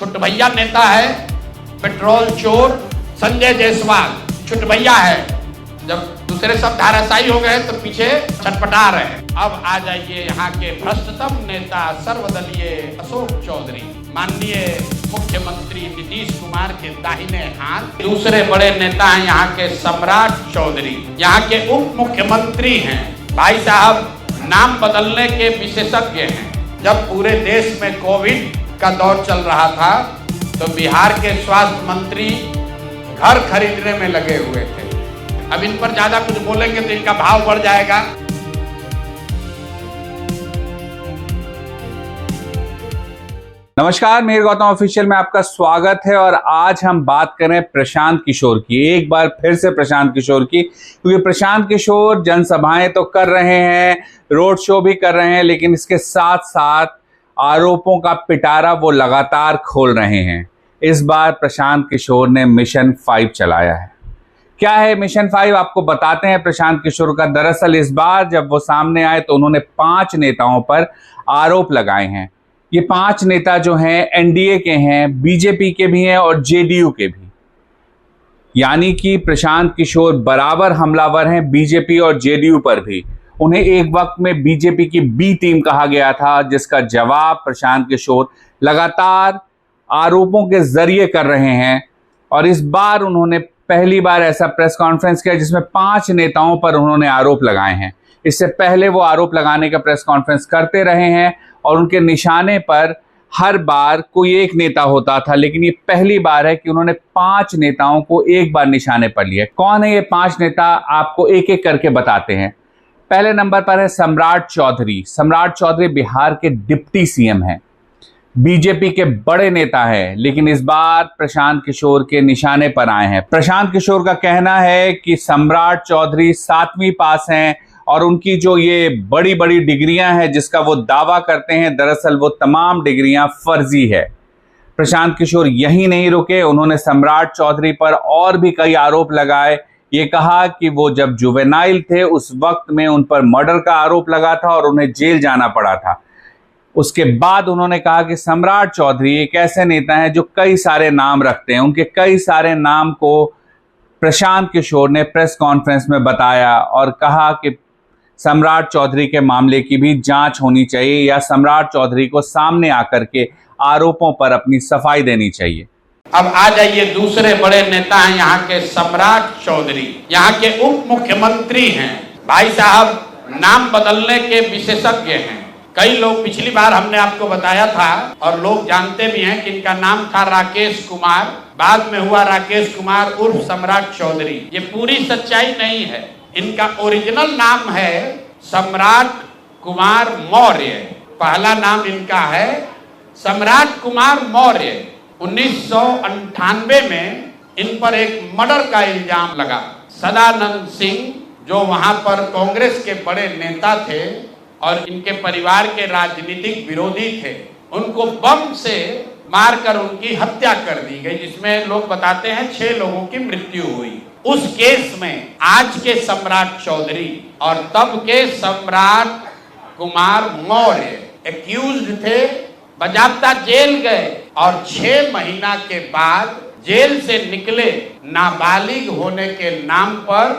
छुटभैया नेता है पेट्रोल चोर संजय जायसवाल, छुटभैया है। जब दूसरे सब धाराशायी हो गए तो पीछे छटपटा रहे हैं। अब आ जाइए यहाँ के भ्रष्टतम नेता सर्वदलीय अशोक चौधरी, माननीय मुख्यमंत्री नीतीश कुमार के दाहिने हाथ। दूसरे बड़े नेता हैं यहाँ के सम्राट चौधरी, यहाँ के उप मुख्यमंत्री हैं। भाई साहब नाम बदलने के विशेषज्ञ हैं। जब पूरे देश में कोविड का दौर चल रहा था तो बिहार के स्वास्थ्य मंत्री घर खरीदने में लगे हुए थे। अब इन पर ज्यादा कुछ बोलेंगे तो इनका भाव बढ़ जाएगा। नमस्कार, मेरे गौतम ऑफिशियल में आपका स्वागत है। और आज हम बात करें प्रशांत किशोर की, एक बार फिर से प्रशांत किशोर की, क्योंकि प्रशांत किशोर जनसभाएं तो कर रहे हैं, रोड शो भी कर रहे हैं, लेकिन इसके साथ साथ आरोपों का पिटारा वो लगातार खोल रहे हैं। इस बार प्रशांत किशोर ने मिशन 5 चलाया है। क्या है मिशन 5, आपको बताते हैं प्रशांत किशोर का। दरअसल इस बार जब वो सामने आए तो उन्होंने 5 नेताओं पर आरोप लगाए हैं। ये 5 नेता जो हैं एनडीए के हैं, बीजेपी के भी हैं और जेडीयू के भी। यानी कि प्रशांत किशोर बराबर हमलावर हैं बीजेपी और जेडीयू पर भी। उन्हें एक वक्त में बीजेपी की बी टीम कहा गया था, जिसका जवाब प्रशांत किशोर लगातार आरोपों के जरिए कर रहे हैं। और इस बार उन्होंने पहली बार ऐसा प्रेस कॉन्फ्रेंस किया जिसमें 5 नेताओं पर उन्होंने आरोप लगाए हैं। इससे पहले वो आरोप लगाने का प्रेस कॉन्फ्रेंस करते रहे हैं और उनके निशाने पर हर बार कोई एक नेता होता था, लेकिन ये पहली बार है कि उन्होंने 5 नेताओं को एक बार निशाने पर लिया। कौन है ये 5 नेता, आपको एक एक करके बताते हैं। पहले नंबर पर है सम्राट चौधरी। सम्राट चौधरी बिहार के डिप्टी सीएम हैं, बीजेपी के बड़े नेता हैं, लेकिन इस बार प्रशांत किशोर के निशाने पर आए हैं। प्रशांत किशोर का कहना है कि सम्राट चौधरी 7वीं पास हैं और उनकी जो ये बड़ी बड़ी डिग्रियां हैं जिसका वो दावा करते हैं, दरअसल वो तमाम डिग्रियां फर्जी है। प्रशांत किशोर यही नहीं रुके, उन्होंने सम्राट चौधरी पर और भी कई आरोप लगाए। ये कहा कि वो जब जुवेनाइल थे उस वक्त में उन पर मर्डर का आरोप लगा था और उन्हें जेल जाना पड़ा था। उसके बाद उन्होंने कहा कि सम्राट चौधरी एक ऐसे नेता हैं जो कई सारे नाम रखते हैं। उनके कई सारे नाम को प्रशांत किशोर ने प्रेस कॉन्फ्रेंस में बताया और कहा कि सम्राट चौधरी के मामले की भी जांच होनी चाहिए या सम्राट चौधरी को सामने आकर के आरोपों पर अपनी सफाई देनी चाहिए। अब आ जाइए दूसरे बड़े नेता हैं यहाँ के सम्राट चौधरी, यहाँ के उप मुख्यमंत्री हैं। भाई साहब नाम बदलने के विशेषज्ञ हैं। कई लोग, पिछली बार हमने आपको बताया था और लोग जानते भी हैं कि इनका नाम था राकेश कुमार, बाद में हुआ राकेश कुमार उर्फ सम्राट चौधरी। ये पूरी सच्चाई नहीं है। इनका ओरिजिनल नाम है सम्राट कुमार मौर्य। पहला नाम इनका है सम्राट कुमार मौर्य। 1998 में इन पर एक मर्डर का इल्जाम लगा। सदानंद सिंह जो वहां पर कांग्रेस के बड़े नेता थे और इनके परिवार के राजनीतिक विरोधी थे, उनको बम से मारकर उनकी हत्या कर दी गई, जिसमें लोग बताते हैं 6 लोगों की मृत्यु हुई। उस केस में आज के सम्राट चौधरी और तब के सम्राट कुमार मौर्य एक्यूज्ड थे, बजाबता जेल गए और 6 महीना के बाद जेल से निकले। नाबालिग होने के नाम पर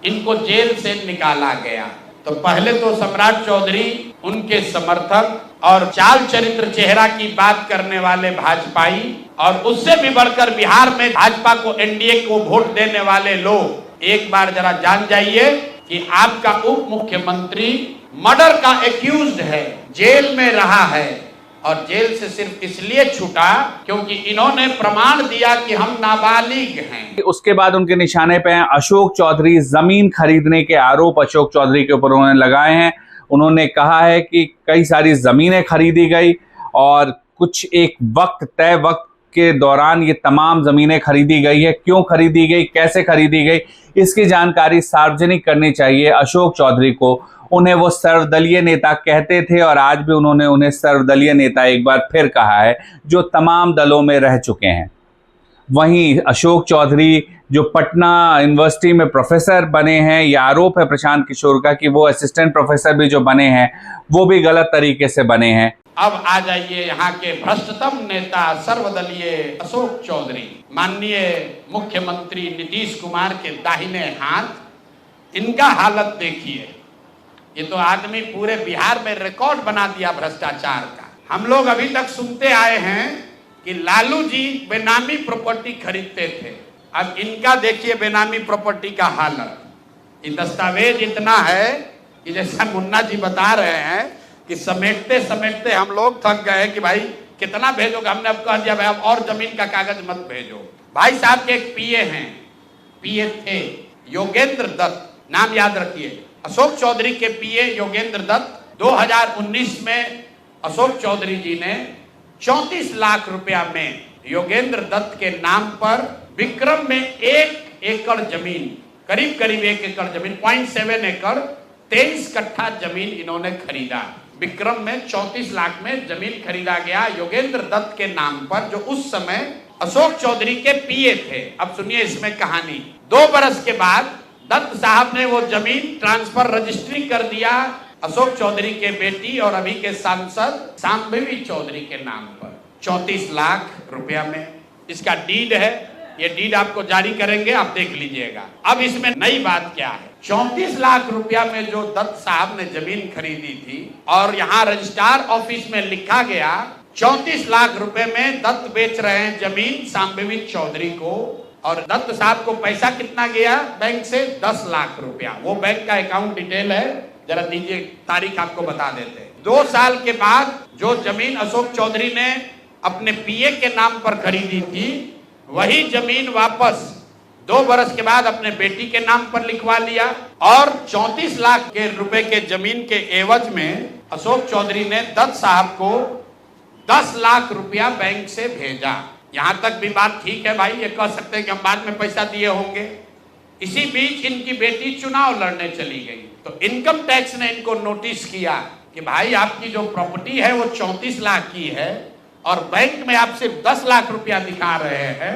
इनको जेल से निकाला गया। तो पहले तो सम्राट चौधरी, उनके समर्थक और चाल चरित्र चेहरा की बात करने वाले भाजपाई, और उससे भी बढ़कर बिहार में भाजपा को, एनडीए को वोट देने वाले लोग, एक बार जरा जान जाइए कि आपका उप मुख्यमंत्री मर्डर का एक्यूज्ड है, जेल में रहा है और जेल से सिर्फ इसलिए छूटा क्योंकि इन्होंने प्रमाण दिया कि हम नाबालिग हैं। उसके बाद उनके निशाने पे हैं अशोक चौधरी। जमीन खरीदने के आरोप अशोक चौधरी के ऊपर उन्होंने लगाए हैं। उन्होंने कहा है कि कई सारी जमीनें खरीदी गई और कुछ एक तय वक्त के दौरान ये तमाम जमीनें खरीदी गई है। क्यों खरीदी गई, कैसे खरीदी गई, इसकी जानकारी सार्वजनिक करनी चाहिए अशोक चौधरी को। उन्हें वो सर्वदलीय नेता कहते थे और आज भी उन्होंने उन्हें सर्वदलीय नेता एक बार फिर कहा है, जो तमाम दलों में रह चुके हैं। वहीं अशोक चौधरी जो पटना यूनिवर्सिटी में प्रोफेसर बने हैं, यह आरोप है प्रशांत किशोर का कि वो असिस्टेंट प्रोफेसर भी जो बने हैं वो भी गलत तरीके से बने हैं। अब आ जाइए यहाँ के भ्रष्टतम नेता सर्वदलीय अशोक चौधरी, माननीय मुख्यमंत्री नीतीश कुमार के दाहिने हाथ। इनका हालत देखिए, ये तो आदमी पूरे बिहार में रिकॉर्ड बना दिया भ्रष्टाचार का। हम लोग अभी तक सुनते आए हैं कि लालू जी बेनामी प्रॉपर्टी खरीदते थे, अब इनका देखिए बेनामी प्रॉपर्टी का हालत। ये दस्तावेज इतना है कि जैसा मुन्ना जी बता रहे हैं कि समेटते समेटते हम लोग थक गए कि भाई कितना भेजोगे। हमने अब कह दिया भाई अब और जमीन का कागज मत भेजो। भाई साहब के एक पीए हैं, पीए थे योगेंद्र दत्त, नाम याद रखिए। अशोक चौधरी के पीए योगेंद्र दत्त 2019 में अशोक चौधरी जी ने 34 लाख रुपया में योगेंद्र दत्त के नाम पर विक्रम में 1 एकड़ जमीन, करीब करीब 1 एकड़ जमीन, 0.7 एकड़ 23 कट्ठा जमीन इन्होंने खरीदा। विक्रम में 34 लाख में जमीन खरीदा गया योगेंद्र दत्त के नाम पर, जो उस समय अशोक चौधरी के पीए थे। अब सुनिए इसमें कहानी। 2 बरस के बाद दत्त साहब ने वो जमीन ट्रांसफर रजिस्ट्री कर दिया अशोक चौधरी के बेटी और अभी के सांसद शांभवी चौधरी के नाम पर 34 लाख रुपया में। इसका डीड है, ये डीड आपको जारी करेंगे, आप देख लीजिएगा। अब इसमें नई बात क्या है, 34 लाख रुपया में जो दत्त साहब ने जमीन खरीदी थी और यहाँ रजिस्ट्रार ऑफिस में लिखा गया 34 लाख रुपए में दत्त बेच रहे हैं जमीन शांभवी चौधरी को, और दत्त साहब को पैसा कितना गया बैंक से, 10 लाख रुपया। वो बैंक का अकाउंट डिटेल है, जरा दीजिए, तारीख आपको बता देते हैं। 2 साल के बाद जो जमीन अशोक चौधरी ने अपने पीए के नाम पर खरीदी थी, वही जमीन वापस 2 बरस के बाद अपने बेटी के नाम पर लिखवा लिया, और 34 लाख के रुपए के जमीन के एवज में अशोक चौधरी ने दत्त साहब को 10 लाख रुपया बैंक से भेजा। यहां तक भी बात ठीक है भाई, ये कह सकते हैं कि हम बाद में पैसा दिए होंगे। इसी बीच इनकी बेटी चुनाव लड़ने चली गई, तो इनकम टैक्स ने इनको नोटिस किया कि भाई आपकी जो प्रॉपर्टी है वो 34 लाख की है और बैंक में आप सिर्फ 10 लाख रुपया दिखा रहे हैं,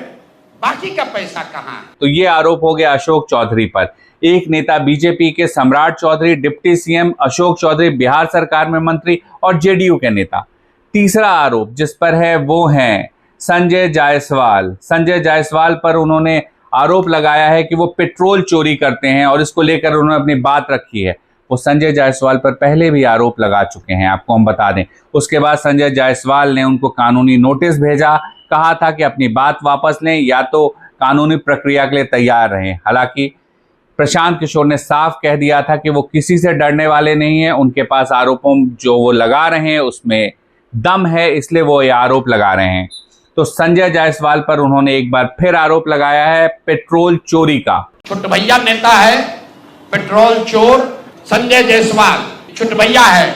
बाकी का पैसा कहाँ है। तो ये आरोप हो गया अशोक चौधरी पर। एक नेता बीजेपी के सम्राट चौधरी, डिप्टी सीएम अशोक चौधरी बिहार सरकार में मंत्री और जेडीयू के नेता। तीसरा आरोप जिस पर है वो है संजय जायसवाल। संजय जायसवाल पर उन्होंने आरोप लगाया है कि वो पेट्रोल चोरी करते हैं और इसको लेकर उन्होंने अपनी बात रखी है। वो संजय जायसवाल पर पहले भी आरोप लगा चुके हैं, आपको हम बता दें। उसके बाद संजय जायसवाल ने उनको कानूनी नोटिस भेजा, कहा था कि अपनी बात वापस लें या तो कानूनी प्रक्रिया के लिए तैयार रहें। हालांकि प्रशांत किशोर ने साफ कह दिया था कि वो किसी से डरने वाले नहीं है, उनके पास आरोपों जो वो लगा रहे हैं उसमें दम है, इसलिए वो ये आरोप लगा रहे हैं। तो संजय जायसवाल पर उन्होंने एक बार फिर आरोप लगाया है पेट्रोल चोरी का। छुटभैया नेता है पेट्रोल चोर संजय जायसवाल, छुटभैया है।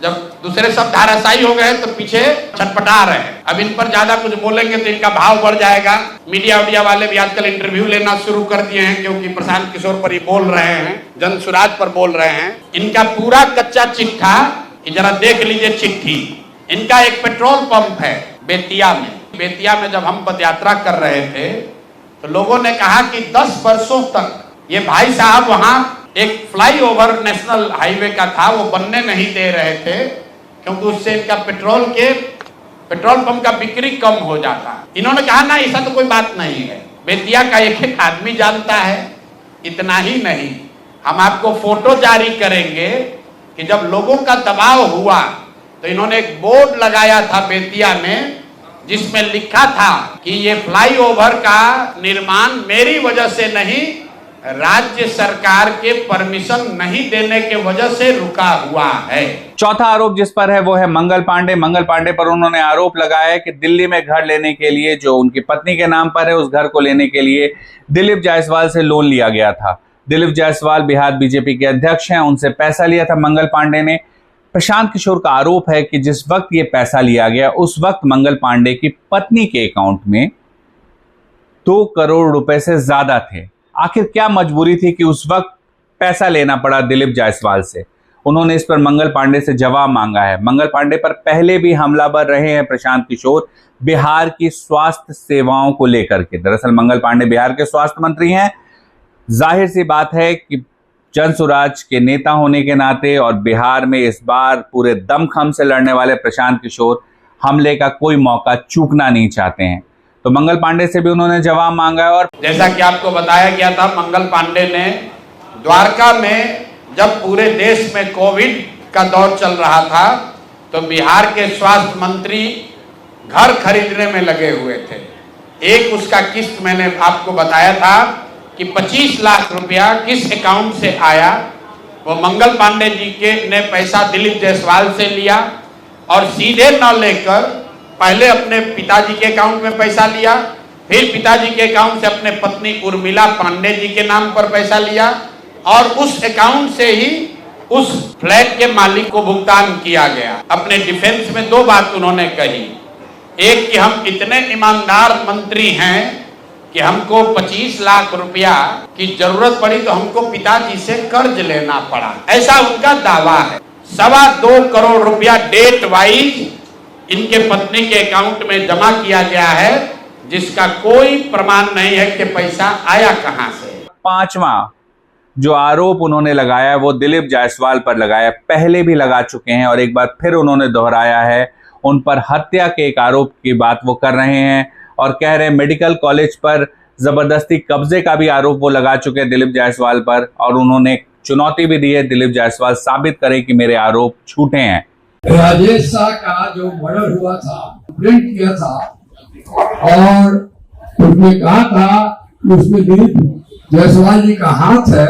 जब दूसरे सब धाराशायी हो गए तो पीछे छटपटा रहे हैं। अब इन पर ज्यादा कुछ बोलेंगे तो इनका भाव बढ़ जाएगा। मीडिया वाले भी आजकल इंटरव्यू लेना शुरू कर दिए हैं, क्योंकि प्रशांत किशोर पर ही बोल रहे हैं, जन सुराज पर बोल रहे हैं। इनका पूरा कच्चा चिट्ठा जरा देख लीजिए चिट्ठी। इनका एक पेट्रोल पंप है बेतिया में। बेतिया में जब हम पदयात्रा कर रहे थे तो लोगों ने कहा कि 10 वर्षों तक ये भाई साहब वहां एक फ्लाईओवर नेशनल हाईवे का था, वो बनने नहीं दे रहे थे, क्योंकि उससे इनका पेट्रोल पंप का बिक्री कम हो जाता। इन्होंने कहा ना, ऐसा तो कोई बात नहीं है, बेतिया का एक आदमी जानता है। इतना ही नहीं, हम आपको फोटो जारी करेंगे कि जब लोगों का दबाव हुआ तो इन्होंने एक बोर्ड लगाया था बेतिया में, जिसमें लिखा था कि ये फ्लाईओवर का निर्माण मेरी वजह से नहीं, राज्य सरकार के परमिशन नहीं देने के वजह से रुका हुआ है। चौथा आरोप जिस पर है वो है मंगल पांडे। मंगल पांडे पर उन्होंने आरोप लगाया है कि दिल्ली में घर लेने के लिए, जो उनकी पत्नी के नाम पर है, उस घर को लेने के लिए दिलीप जायसवाल से लोन लिया गया था। दिलीप जायसवाल बिहार बीजेपी के अध्यक्ष हैं, उनसे पैसा लिया था मंगल पांडे ने। प्रशांत किशोर का आरोप है कि जिस वक्त ये पैसा लिया गया उस वक्त मंगल पांडे की पत्नी के अकाउंट में 2 करोड़ रुपए से ज्यादा थे। आखिर क्या मजबूरी थी कि उस वक्त पैसा लेना पड़ा दिलीप जायसवाल से? उन्होंने इस पर मंगल पांडे से जवाब मांगा है। मंगल पांडे पर पहले भी हमलावर रहे हैं प्रशांत किशोर बिहार की स्वास्थ्य सेवाओं को लेकर के। दरअसल मंगल पांडे बिहार के स्वास्थ्य मंत्री हैं। जाहिर सी बात है कि जनसुराज के नेता होने के नाते और बिहार में इस बार पूरे दमखम से लड़ने वाले प्रशांत किशोर हमले का कोई मौका चूकना नहीं चाहते हैं। तो मंगल पांडे से भी उन्होंने जवाब मांगा है। और जैसा कि आपको बताया गया था, मंगल पांडे ने द्वारका में जब पूरे देश में कोविड का दौर चल रहा था तो बिहार के स्वास्थ्य मंत्री घर खरीदने में लगे हुए थे। एक उसका किस्त मैंने आपको बताया था कि 25 लाख रुपया किस अकाउंट से आया, वो मंगल पांडे जी के ने पैसा दिलीप जायसवाल से लिया और सीधे न लेकर पहले अपने पिताजी के अकाउंट में पैसा लिया, फिर पिताजी के अकाउंट से अपने पत्नी उर्मिला पांडे जी के नाम पर पैसा लिया और उस अकाउंट से ही उस फ्लैट के मालिक को भुगतान किया गया। अपने डिफेंस में 2 बात उन्होंने कही, एक कि हम इतने ईमानदार मंत्री हैं कि हमको 25 लाख रुपया की जरूरत पड़ी तो हमको पिताजी से कर्ज लेना पड़ा, ऐसा उनका दावा है। 2.25 करोड़ रुपया डेट वाइज इनके पत्नी के अकाउंट में जमा किया गया है, जिसका कोई प्रमाण नहीं है कि पैसा आया कहां से। 5वां जो आरोप उन्होंने लगाया वो दिलीप जायसवाल पर लगाया, पहले भी लगा चुके हैं और एक बार फिर उन्होंने दोहराया है। उन पर हत्या के एक आरोप की बात वो कर रहे हैं और कह रहे हैं मेडिकल कॉलेज पर जबरदस्ती कब्जे का भी आरोप वो लगा चुके हैं दिलीप जायसवाल पर। और उन्होंने चुनौती भी दी है, दिलीप जायसवाल साबित करें कि मेरे आरोप झूठे हैं। राजेश शाह का जो मर्डर हुआ था, प्रिंट किया था और उसने कहा था कि उसमें दिलीप जायसवाल जी का हाथ है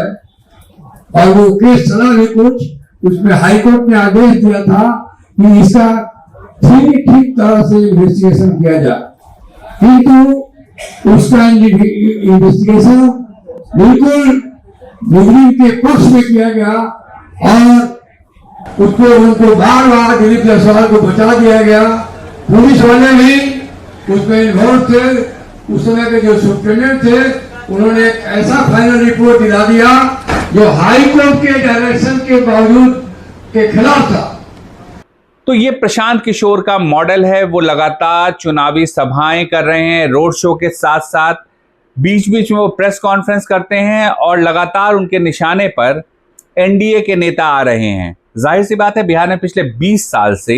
और वो केस चला भी कुछ, उसमें हाईकोर्ट ने आदेश दिया था कि इसका ठीक तरह से इन्वेस्टिगेशन किया जाए, किंतु उसका इन्वेस्टिगेशन बिल्कुल मुजरिम के पक्ष में किया गया और उनको बार बार दिलीप जायसवाल को बचा दिया गया। पुलिस वाले भी उसमें इन्वॉल्व थे। उस समय के जो सुप्रीटेंडेंट थे उन्होंने एक ऐसा फाइनल रिपोर्ट दिला दिया जो हाई कोर्ट के डायरेक्शन के बावजूद के खिलाफ था। तो ये प्रशांत किशोर का मॉडल है। वो लगातार चुनावी सभाएं कर रहे हैं, रोड शो के साथ साथ बीच बीच में वो प्रेस कॉन्फ्रेंस करते हैं और लगातार उनके निशाने पर एनडीए के नेता आ रहे हैं। जाहिर सी बात है बिहार में पिछले 20 साल से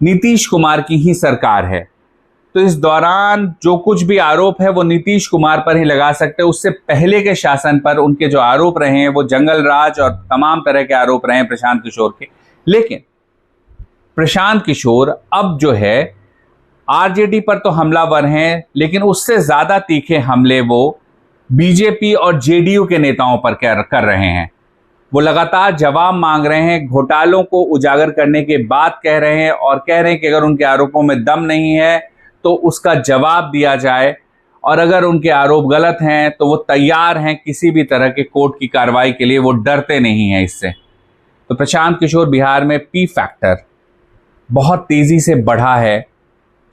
नीतीश कुमार की ही सरकार है, तो इस दौरान जो कुछ भी आरोप है वो नीतीश कुमार पर ही लगा सकते हैं। उससे पहले के शासन पर उनके जो आरोप रहे हैं वो जंगल राज और तमाम तरह के आरोप रहे हैं प्रशांत किशोर के। लेकिन प्रशांत किशोर अब जो है आरजेडी पर तो हमलावर हैं, लेकिन उससे ज्यादा तीखे हमले वो बीजेपी और जेडीयू के नेताओं पर कर रहे हैं। वो लगातार जवाब मांग रहे हैं, घोटालों को उजागर करने के बाद कह रहे हैं और कह रहे हैं कि अगर उनके आरोपों में दम नहीं है तो उसका जवाब दिया जाए और अगर उनके आरोप गलत हैं तो वो तैयार हैं किसी भी तरह के कोर्ट की कार्रवाई के लिए, वो डरते नहीं हैं इससे। तो प्रशांत किशोर बिहार में पी फैक्टर बहुत तेजी से बढ़ा है।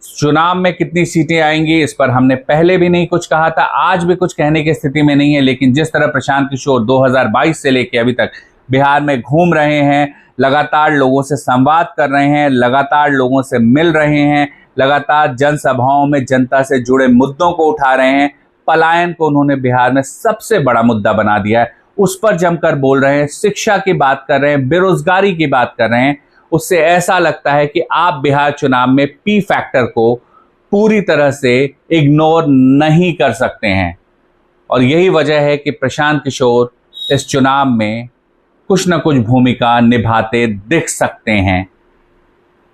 चुनाव में कितनी सीटें आएंगी इस पर हमने पहले भी नहीं कुछ कहा था, आज भी कुछ कहने की स्थिति में नहीं है। लेकिन जिस तरह प्रशांत किशोर 2022 से लेकर अभी तक बिहार में घूम रहे हैं, लगातार लोगों से संवाद कर रहे हैं, लगातार लोगों से मिल रहे हैं, लगातार जनसभाओं में जनता से जुड़े मुद्दों को उठा रहे हैं, पलायन को उन्होंने बिहार में सबसे बड़ा मुद्दा बना दिया है, उस पर जमकर बोल रहे हैं, शिक्षा की बात कर रहे हैं, बेरोजगारी की बात कर रहे हैं। उससे ऐसा लगता है कि आप बिहार चुनाव में पी फैक्टर को पूरी तरह से इग्नोर नहीं कर सकते हैं और यही वजह है कि प्रशांत किशोर इस चुनाव में कुछ न कुछ भूमिका निभाते दिख सकते हैं।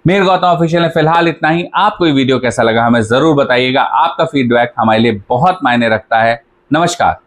मीर गौतम ऑफिशियल ने फिलहाल इतना ही। आपको ये वीडियो कैसा लगा हमें जरूर बताइएगा। आपका फीडबैक हमारे लिए बहुत मायने रखता है। नमस्कार।